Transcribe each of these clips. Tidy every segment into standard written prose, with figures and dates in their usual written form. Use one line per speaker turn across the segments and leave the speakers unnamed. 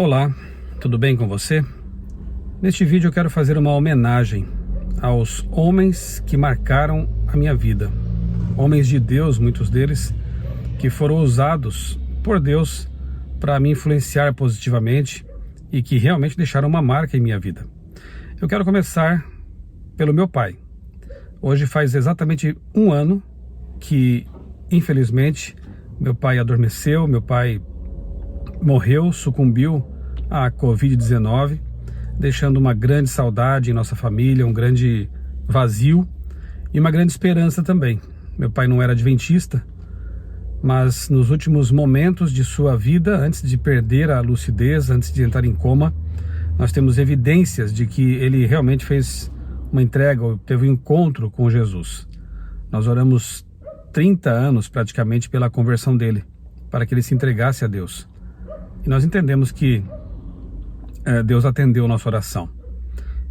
Olá, tudo bem com você? Neste vídeo eu quero fazer uma homenagem aos homens que marcaram a minha vida. Homens de Deus, muitos deles, que foram usados por Deus para me influenciar positivamente e que realmente deixaram uma marca em minha vida. Eu quero começar pelo meu pai. Hoje faz exatamente um ano que, infelizmente, meu pai adormeceu, meu pai morreu, sucumbiu à Covid-19, deixando uma grande saudade em nossa família, um grande vazio e uma grande esperança também. Meu pai não era adventista, mas nos últimos momentos de sua vida, antes de perder a lucidez, antes de entrar em coma, nós temos evidências de que ele realmente fez uma entrega, ou teve um encontro com Jesus. Nós oramos 30 anos praticamente pela conversão dele, para que ele se entregasse a Deus. E nós entendemos que Deus atendeu a nossa oração.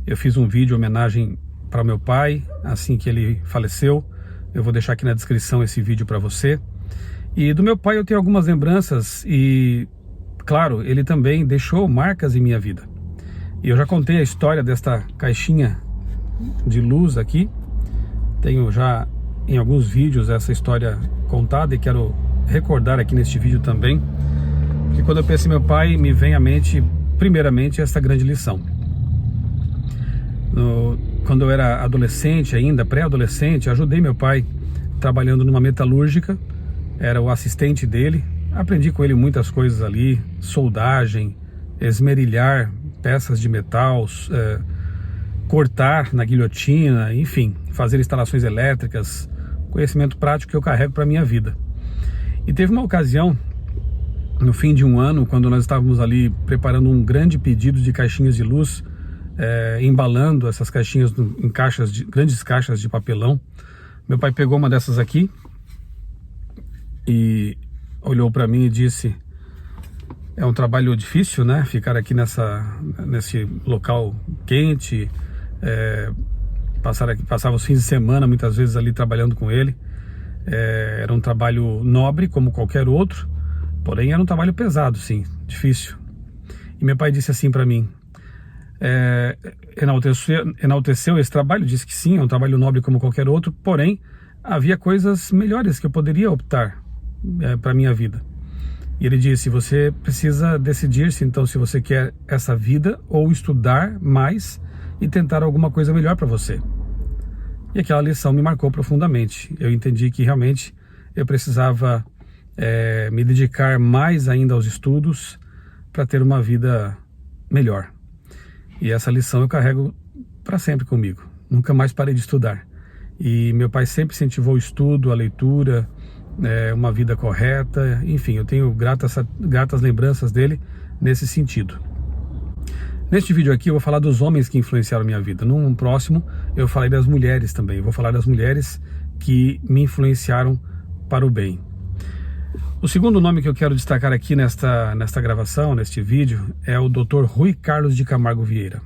Eu fiz um vídeo em homenagem para o meu pai, assim que ele faleceu. Eu vou deixar aqui na descrição esse vídeo para você. E do meu pai eu tenho algumas lembranças e, claro, ele também deixou marcas em minha vida. E eu já contei a história desta caixinha de luz aqui. Tenho já em alguns vídeos essa história contada e quero recordar aqui neste vídeo também. Que quando eu penso em meu pai, me vem à mente, primeiramente, essa grande lição. Quando eu era adolescente ainda, pré-adolescente, ajudei meu pai trabalhando numa metalúrgica, era o assistente dele, aprendi com ele muitas coisas ali, soldagem, esmerilhar peças de metal, cortar na guilhotina, enfim, fazer instalações elétricas, conhecimento prático que eu carrego para a minha vida. E teve uma ocasião, no fim de um ano, quando nós estávamos ali preparando um grande pedido de caixinhas de luz, embalando essas caixinhas em grandes caixas de papelão, meu pai pegou uma dessas aqui e olhou para mim e disse: é um trabalho difícil, né? Ficar aqui nesse local quente, passava os fins de semana muitas vezes ali trabalhando com ele. Era um trabalho nobre como qualquer outro, porém era um trabalho pesado, sim, difícil. E meu pai disse assim para mim, enalteceu esse trabalho, disse que sim, é um trabalho nobre como qualquer outro, porém havia coisas melhores que eu poderia optar para a minha vida. E ele disse: você precisa decidir-se então se você quer essa vida ou estudar mais e tentar alguma coisa melhor para você. E aquela lição me marcou profundamente. Eu entendi que realmente eu precisava me dedicar mais ainda aos estudos para ter uma vida melhor. E essa lição eu carrego para sempre comigo. Nunca mais parei de estudar. E meu pai sempre incentivou o estudo, a leitura, uma vida correta. Enfim, eu tenho gratas lembranças dele nesse sentido. Neste vídeo aqui eu vou falar dos homens que influenciaram a minha vida. Num próximo eu falei das mulheres também. Vou falar das mulheres que me influenciaram para o bem. O segundo nome que eu quero destacar aqui nesta gravação, neste vídeo, é o Dr. Rui Carlos de Camargo Vieira.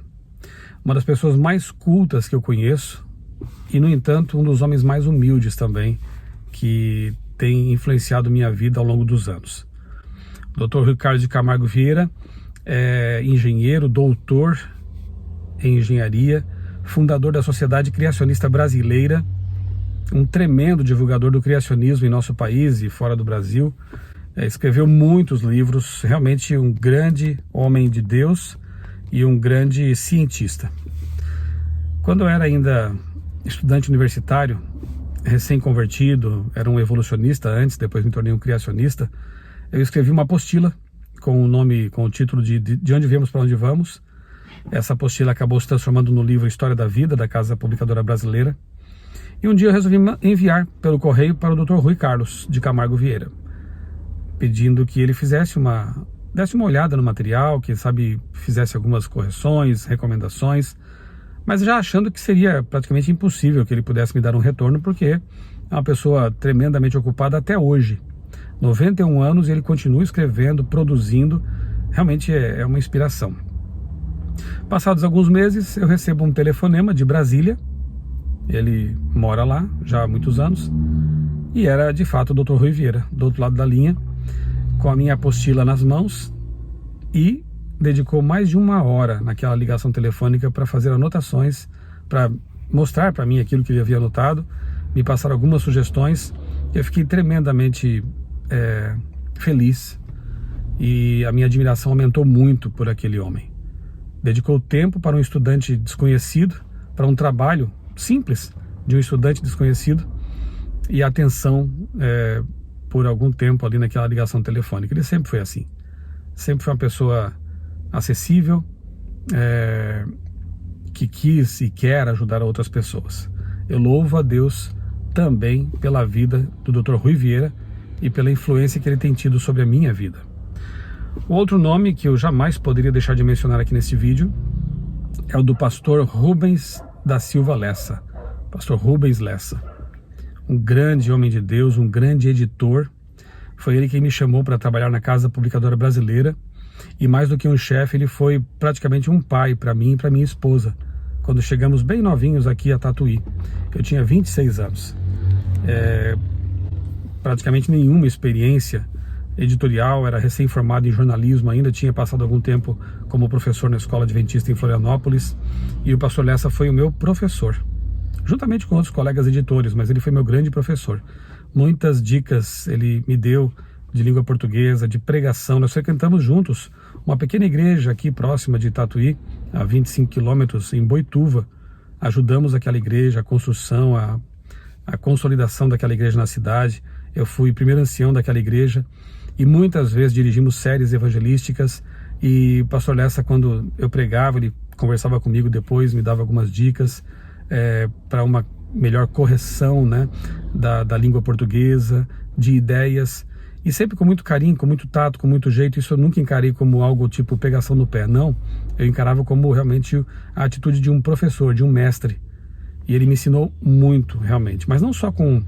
Uma das pessoas mais cultas que eu conheço e, no entanto, um dos homens mais humildes também que tem influenciado minha vida ao longo dos anos. O Dr. Rui Carlos de Camargo Vieira é engenheiro, doutor em engenharia, fundador da Sociedade Criacionista Brasileira, um tremendo divulgador do criacionismo em nosso país e fora do Brasil. Escreveu muitos livros, realmente um grande homem de Deus e um grande cientista. Quando eu era ainda estudante universitário, recém-convertido, era um evolucionista antes, depois me tornei um criacionista, eu escrevi uma apostila com o título de Onde Viemos para Onde Vamos. Essa apostila acabou se transformando no livro História da Vida, da Casa Publicadora Brasileira. E um dia eu resolvi enviar pelo correio para o Dr. Rui Carlos de Camargo Vieira, pedindo que ele desse uma olhada no material, que fizesse algumas correções, recomendações, mas já achando que seria praticamente impossível que ele pudesse me dar um retorno, porque é uma pessoa tremendamente ocupada até hoje. 91 anos e ele continua escrevendo, produzindo, realmente é uma inspiração. Passados alguns meses, eu recebo um telefonema de Brasília. Ele mora lá já há muitos anos e era de fato o Dr. Rui Vieira, do outro lado da linha, com a minha apostila nas mãos e dedicou mais de 1 hora naquela ligação telefônica para fazer anotações, para mostrar para mim aquilo que ele havia anotado, me passar algumas sugestões. Eu fiquei tremendamente feliz e a minha admiração aumentou muito por aquele homem. Dedicou tempo para um estudante desconhecido, para um trabalho simples de um estudante desconhecido, e atenção por algum tempo ali naquela ligação telefônica. Ele sempre foi assim, sempre foi uma pessoa acessível, que quis e quer ajudar outras pessoas. Eu louvo a Deus também pela vida do Dr. Rui Vieira e pela influência que ele tem tido sobre a minha vida. O outro nome que eu jamais poderia deixar de mencionar aqui nesse vídeo é o do pastor Rubens da Silva Lessa. Pastor Rubens Lessa, um grande homem de Deus, um grande editor. Foi ele quem me chamou para trabalhar na Casa Publicadora Brasileira, e mais do que um chefe, ele foi praticamente um pai para mim e para minha esposa, quando chegamos bem novinhos aqui a Tatuí. Eu tinha 26 anos, praticamente nenhuma experiência editorial, era recém-formado em jornalismo ainda, tinha passado algum tempo como professor na Escola Adventista em Florianópolis, e o pastor Lessa foi o meu professor, juntamente com outros colegas editores, mas ele foi meu grande professor. Muitas dicas ele me deu de língua portuguesa, de pregação. Nós frequentamos juntos uma pequena igreja aqui próxima de Tatuí, a 25 quilômetros, em Boituva. Ajudamos aquela igreja, a construção, a consolidação daquela igreja na cidade. Eu fui primeiro ancião daquela igreja e muitas vezes dirigimos séries evangelísticas, e o pastor Lessa, quando eu pregava, ele conversava comigo depois, me dava algumas dicas para uma melhor correção, né, da língua portuguesa, de ideias, e sempre com muito carinho, com muito tato, com muito jeito. Isso eu nunca encarei como algo tipo pegação no pé, não. Eu encarava como realmente a atitude de um professor, de um mestre, e ele me ensinou muito, realmente, mas não só com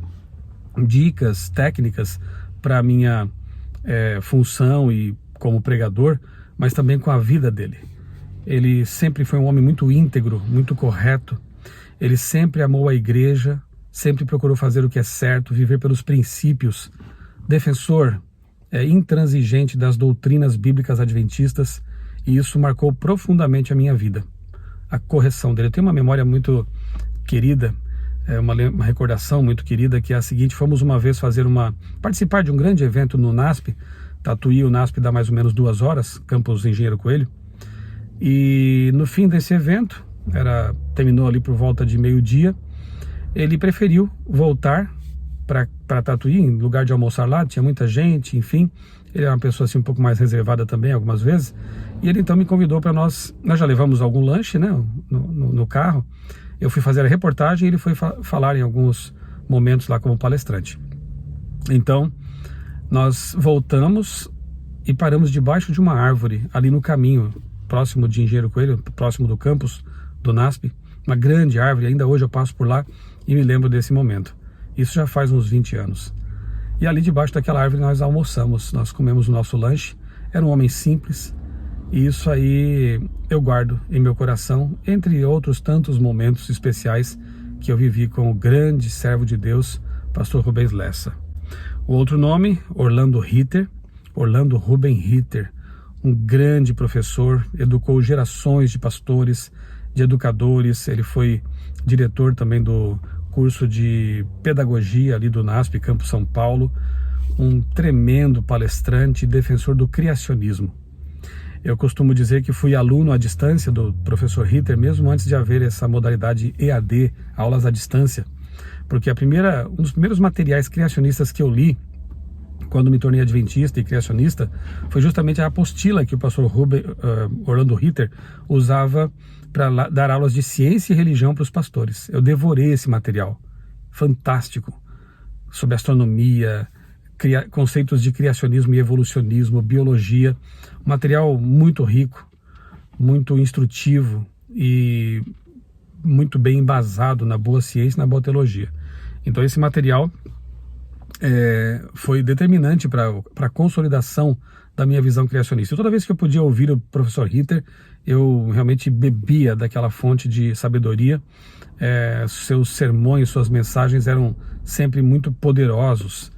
dicas técnicas para a minha função e como pregador, mas também com a vida dele. Ele sempre foi um homem muito íntegro, muito correto. Ele sempre amou a igreja, sempre procurou fazer o que é certo, viver pelos princípios. Defensor intransigente das doutrinas bíblicas adventistas, e isso marcou profundamente a minha vida. A correção dele. Eu tenho uma memória muito querida, uma recordação muito querida, que é a seguinte: fomos uma vez participar de um grande evento no NASP, Tatuí. O NASP dá mais ou menos 2 horas, Campus Engenheiro Coelho, e no fim desse evento, terminou ali por volta de meio-dia, ele preferiu voltar para Tatuí, em lugar de almoçar lá, tinha muita gente, enfim. Ele é uma pessoa assim um pouco mais reservada também, algumas vezes, e ele então me convidou para nós já levamos algum lanche, né, no carro. Eu fui fazer a reportagem e ele foi falar em alguns momentos lá como palestrante. Então, nós voltamos e paramos debaixo de uma árvore, ali no caminho, próximo de Engenheiro Coelho, próximo do campus do NASP, uma grande árvore. Ainda hoje eu passo por lá e me lembro desse momento. Isso já faz uns 20 anos. E ali debaixo daquela árvore nós almoçamos, nós comemos o nosso lanche. Era um homem simples, e isso aí eu guardo em meu coração, entre outros tantos momentos especiais que eu vivi com o grande servo de Deus, pastor Rubens Lessa. O outro nome, Orlando Ruben Ritter, um grande professor, educou gerações de pastores, de educadores. Ele foi diretor também do curso de pedagogia ali do NASP, Campo São Paulo, um tremendo palestrante e defensor do criacionismo. Eu costumo dizer que fui aluno à distância do professor Ritter, mesmo antes de haver essa modalidade EAD, aulas à distância, porque um dos primeiros materiais criacionistas que eu li, quando me tornei adventista e criacionista, foi justamente a apostila que o pastor Orlando Ritter usava para dar aulas de ciência e religião para os pastores. Eu devorei esse material fantástico sobre astronomia, conceitos de criacionismo e evolucionismo, biologia, um material muito rico, muito instrutivo e muito bem embasado na boa ciência e na boa teologia. Então esse material foi determinante para a consolidação da minha visão criacionista. E toda vez que eu podia ouvir o professor Ritter, eu realmente bebia daquela fonte de sabedoria. Seus sermões, suas mensagens eram sempre muito poderosos.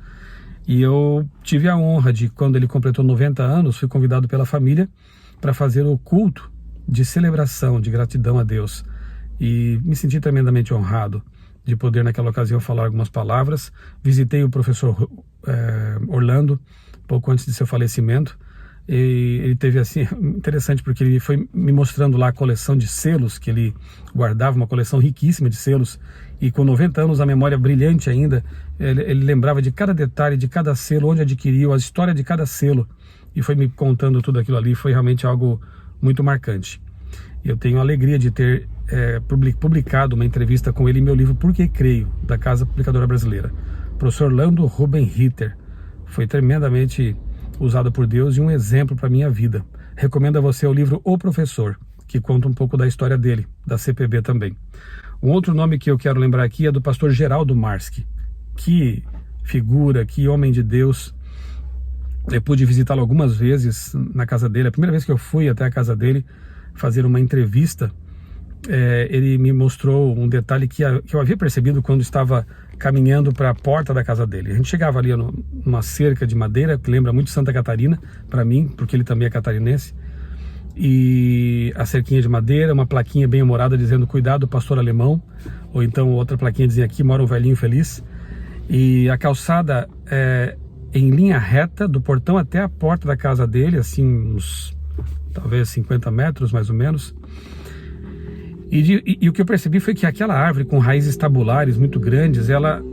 E eu tive a honra de, quando ele completou 90 anos, fui convidado pela família para fazer o culto de celebração, de gratidão a Deus. E me senti tremendamente honrado de poder naquela ocasião falar algumas palavras. Visitei o professor Orlando pouco antes de seu falecimento, e ele teve assim, interessante porque ele foi me mostrando lá a coleção de selos que ele guardava, uma coleção riquíssima de selos, e com 90 anos, a memória brilhante ainda, ele lembrava de cada detalhe, de cada selo, onde adquiriu, a história de cada selo, e foi me contando tudo aquilo ali. Foi realmente algo muito marcante. Eu tenho a alegria de ter publicado uma entrevista com ele em meu livro Por que Creio, da Casa Publicadora Brasileira. O professor Orlando Ruben Ritter foi tremendamente usado por Deus e um exemplo para a minha vida. Recomendo a você o livro O Professor, que conta um pouco da história dele, da CPB também. Um outro nome que eu quero lembrar aqui é do pastor Geraldo Marski. Que figura, que homem de Deus. Eu pude visitá-lo algumas vezes na casa dele. A primeira vez que eu fui até a casa dele fazer uma entrevista, ele me mostrou um detalhe que eu havia percebido quando estava caminhando para a porta da casa dele. A gente chegava ali numa cerca de madeira, que lembra muito Santa Catarina, para mim, porque ele também é catarinense, e a cerquinha de madeira, uma plaquinha bem humorada dizendo cuidado, pastor alemão, ou então outra plaquinha dizia aqui mora um velhinho feliz, e a calçada em linha reta, do portão até a porta da casa dele, assim uns talvez 50 metros mais ou menos. E o que eu percebi foi que aquela árvore com raízes tabulares muito grandes,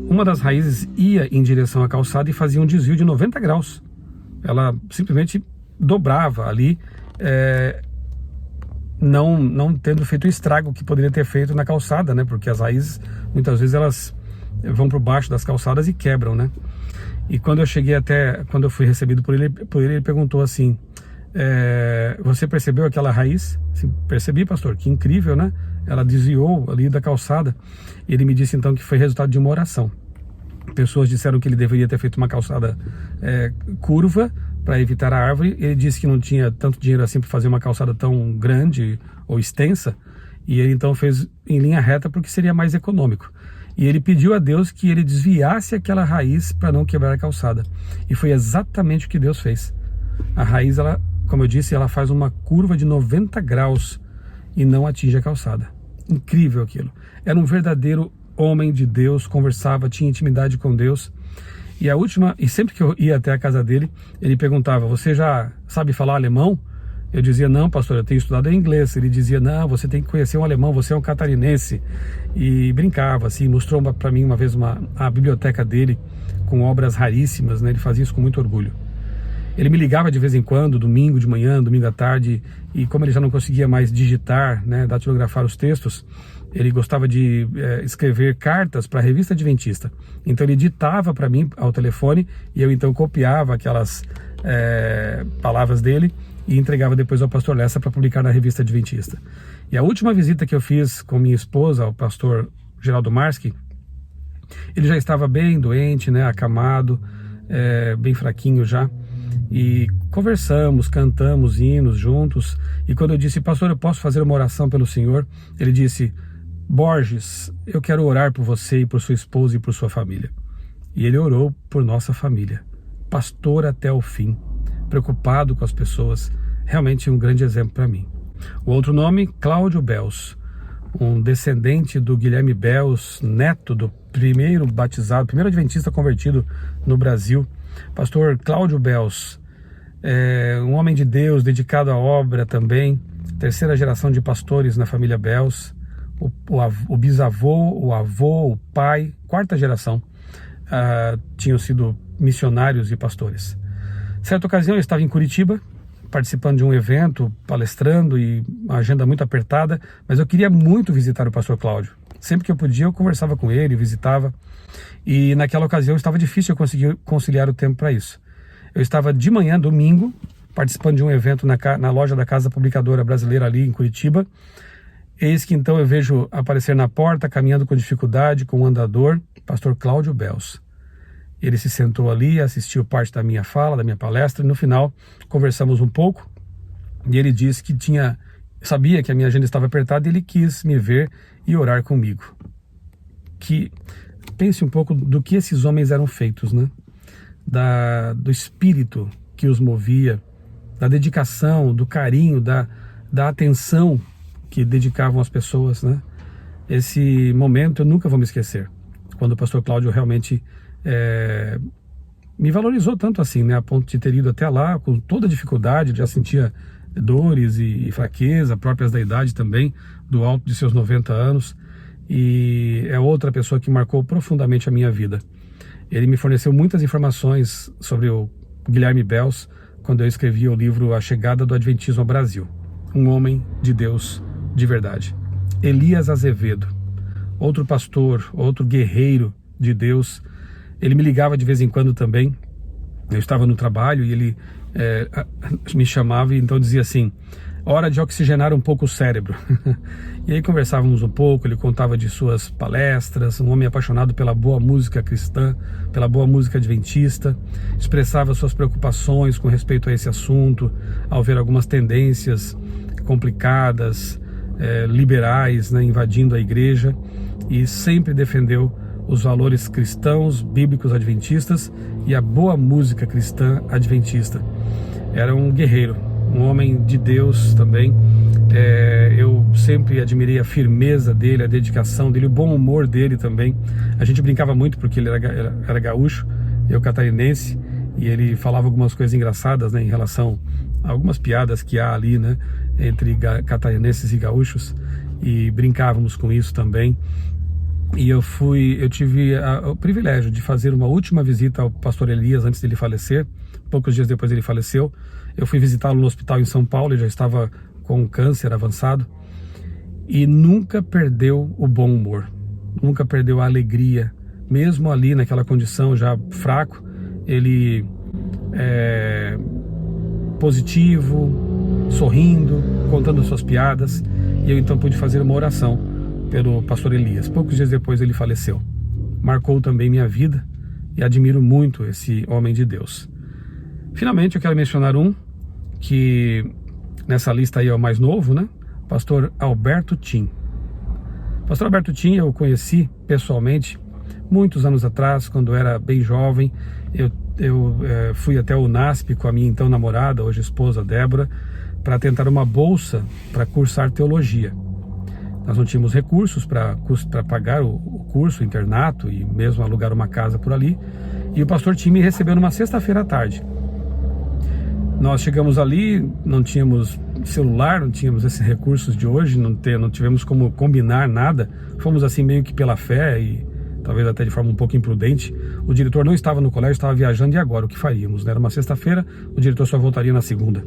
uma das raízes ia em direção à calçada e fazia um desvio de 90 graus. Ela simplesmente dobrava ali, não tendo feito o estrago que poderia ter feito na calçada, né? Porque as raízes, muitas vezes, elas vão por baixo das calçadas e quebram, né? E quando eu fui recebido por ele perguntou assim: você percebeu aquela raiz? Sim, percebi, pastor, que incrível, né? Ela desviou ali da calçada. E ele me disse então que foi resultado de uma oração. Pessoas disseram que ele deveria ter feito uma calçada curva para evitar a árvore. Ele disse que não tinha tanto dinheiro assim para fazer uma calçada tão grande ou extensa, e ele então fez em linha reta porque seria mais econômico. E ele pediu a Deus que ele desviasse aquela raiz para não quebrar a calçada. E foi exatamente o que Deus fez. A raiz, como eu disse, ela faz uma curva de 90 graus e não atinge a calçada. Incrível aquilo. Era um verdadeiro homem de Deus, conversava, tinha intimidade com Deus. E sempre que eu ia até a casa dele, ele perguntava: você já sabe falar alemão? Eu dizia: não, pastor, eu tenho estudado em inglês. Ele dizia: não, você tem que conhecer um alemão, você é um catarinense. E brincava assim, mostrou para mim uma vez a biblioteca dele com obras raríssimas, né? Ele fazia isso com muito orgulho. Ele me ligava de vez em quando, domingo de manhã, domingo à tarde, e como ele já não conseguia mais digitar, né, datilografar os textos, ele gostava de escrever cartas para a revista Adventista. Então ele ditava para mim ao telefone, e eu então copiava aquelas palavras dele e entregava depois ao pastor Lessa para publicar na revista Adventista. E a última visita que eu fiz com minha esposa, ao pastor Geraldo Marski, ele já estava bem doente, né, acamado, bem fraquinho já. E conversamos, cantamos hinos juntos. E quando eu disse: pastor, eu posso fazer uma oração pelo senhor? Ele disse: Borges, eu quero orar por você e por sua esposa e por sua família. E ele orou por nossa família. Pastor até o fim, preocupado com as pessoas. Realmente um grande exemplo para mim. O outro nome, Cláudio Bels, um descendente do Guilherme Bels, neto do primeiro adventista convertido no Brasil. Pastor Cláudio Bels, um homem de Deus, dedicado à obra também, terceira geração de pastores na família Bels, o bisavô, o avô, o pai, quarta geração, tinham sido missionários e pastores. Certa ocasião eu estava em Curitiba, participando de um evento, palestrando, e uma agenda muito apertada, mas eu queria muito visitar o pastor Cláudio. Sempre que eu podia, eu conversava com ele, visitava. E naquela ocasião estava difícil eu conseguir conciliar o tempo para isso. Eu estava de manhã, domingo, participando de um evento na loja da Casa Publicadora Brasileira ali em Curitiba. Eis que então eu vejo aparecer na porta, caminhando com dificuldade, com um andador, pastor Cláudio Bels. Ele se sentou ali, assistiu parte da minha fala, da minha palestra, e no final conversamos um pouco. E ele disse que sabia que a minha agenda estava apertada e ele quis me ver e orar comigo. Pense um pouco do que esses homens eram feitos, né? Do espírito que os movia, da dedicação, do carinho, da atenção que dedicavam as pessoas, né? Esse momento eu nunca vou me esquecer, quando o pastor Cláudio realmente me valorizou tanto assim, né? A ponto de ter ido até lá com toda a dificuldade, já sentia dores e fraqueza próprias da idade também, do alto de seus 90 anos, e é outra pessoa que marcou profundamente a minha vida. Ele me forneceu muitas informações sobre o Guilherme Bels quando eu escrevi o livro A Chegada do Adventismo ao Brasil. Um homem de Deus de verdade. Elias Azevedo, outro pastor, outro guerreiro de Deus. Ele me ligava de vez em quando também. Eu estava no trabalho e ele me chamava e então dizia assim: hora de oxigenar um pouco o cérebro. E aí conversávamos um pouco, ele contava de suas palestras, um homem apaixonado pela boa música cristã, pela boa música adventista, expressava suas preocupações com respeito a esse assunto, ao ver algumas tendências complicadas, liberais, né, invadindo a igreja, e sempre defendeu os valores cristãos, bíblicos adventistas e a boa música cristã adventista. Era um guerreiro, um homem de Deus também. Eu sempre admirei a firmeza dele, a dedicação dele, o bom humor dele também. A gente brincava muito porque ele era gaúcho, eu catarinense, e ele falava algumas coisas engraçadas, né, em relação a algumas piadas que há ali, né, entre catarinenses e gaúchos, e brincávamos com isso também. E eu tive o privilégio de fazer uma última visita ao pastor Elias antes dele falecer. Poucos dias depois ele faleceu. Eu fui visitá-lo no hospital em São Paulo, ele já estava com um câncer avançado, e nunca perdeu o bom humor, nunca perdeu a alegria, mesmo ali naquela condição já fraco, ele positivo, sorrindo, contando suas piadas, e eu então pude fazer uma oração pelo pastor Elias. Poucos dias depois ele faleceu. Marcou também minha vida e admiro muito esse homem de Deus. Finalmente eu quero mencionar um que nessa lista aí é o mais novo, né? Pastor Alberto Tim. Pastor Alberto Tim eu conheci pessoalmente muitos anos atrás, quando eu era bem jovem. Eu fui até o UNASP com a minha então namorada, hoje esposa Débora, para tentar uma bolsa para cursar teologia. Nós não tínhamos recursos para pagar o curso, o internato e mesmo alugar uma casa por ali. E o pastor Tim me recebeu numa sexta-feira à tarde. Nós chegamos ali, não tínhamos celular, não tínhamos esses recursos de hoje, não tivemos como combinar nada. Fomos assim meio que pela fé e talvez até de forma um pouco imprudente. O diretor não estava no colégio, estava viajando, e agora o que faríamos? Era uma sexta-feira, o diretor só voltaria na segunda.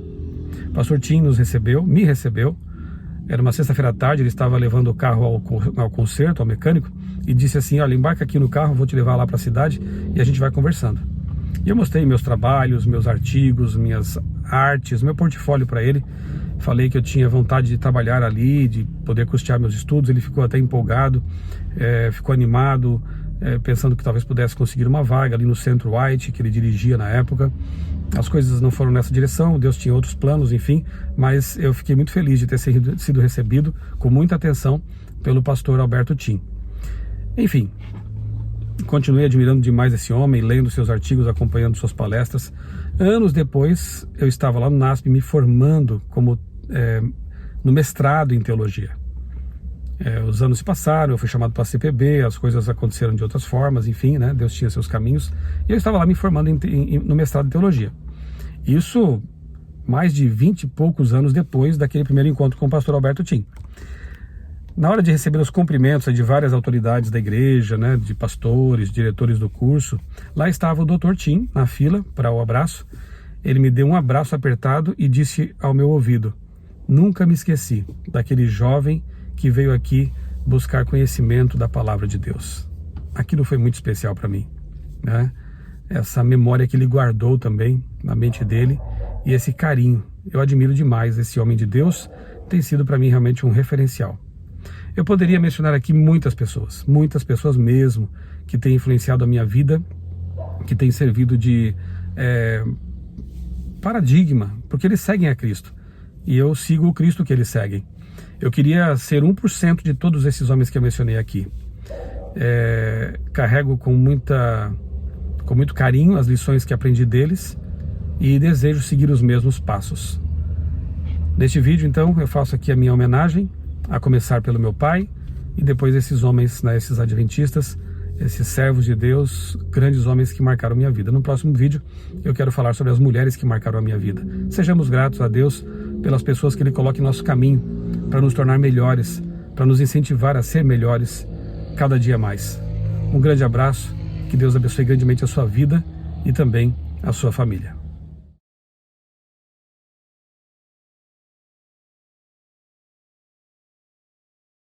O pastor Tim me recebeu. Era uma sexta-feira à tarde, ele estava levando o carro ao concerto, ao mecânico, e disse assim: olha, embarca aqui no carro, vou te levar lá para a cidade e a gente vai conversando. E eu mostrei meus trabalhos, meus artigos, minhas artes, meu portfólio para ele. Falei que eu tinha vontade de trabalhar ali, de poder custear meus estudos. Ele ficou até empolgado, ficou animado, pensando que talvez pudesse conseguir uma vaga ali no Centro White, que ele dirigia na época. As coisas não foram nessa direção, Deus tinha outros planos, enfim, mas eu fiquei muito feliz de ter sido recebido com muita atenção pelo pastor Alberto Tim. Enfim, continuei admirando demais esse homem, lendo seus artigos, acompanhando suas palestras. Anos depois, eu estava lá no NASP me formando no mestrado em teologia. Os anos se passaram, eu fui chamado para a CPB, as coisas aconteceram de outras formas, enfim, né? Deus tinha seus caminhos, e eu estava lá me formando no mestrado em teologia. Isso mais de 20 e poucos anos depois daquele primeiro encontro com o pastor Alberto Tim. Na hora de receber os cumprimentos de várias autoridades da igreja, né, de pastores, diretores do curso, lá estava o Dr. Tim na fila para o abraço. Ele me deu um abraço apertado e disse ao meu ouvido: nunca me esqueci daquele jovem que veio aqui buscar conhecimento da palavra de Deus. Aquilo foi muito especial para mim, né? Essa memória que ele guardou também na mente dele, e esse carinho. Eu admiro demais esse homem de Deus, tem sido para mim realmente um referencial. Eu poderia mencionar aqui muitas pessoas mesmo, que têm influenciado a minha vida, que têm servido de paradigma, porque eles seguem a Cristo, e eu sigo o Cristo que eles seguem. Eu queria ser 1% de todos esses homens que eu mencionei aqui. Carrego com muito carinho as lições que aprendi deles, e desejo seguir os mesmos passos. Neste vídeo, então, eu faço aqui a minha homenagem, a começar pelo meu pai, e depois esses homens, né, esses adventistas, esses servos de Deus, grandes homens que marcaram minha vida. No próximo vídeo, eu quero falar sobre as mulheres que marcaram a minha vida. Sejamos gratos a Deus pelas pessoas que Ele coloca em nosso caminho, para nos tornar melhores, para nos incentivar a ser melhores cada dia mais. Um grande abraço, que Deus abençoe grandemente a sua vida e também a sua família.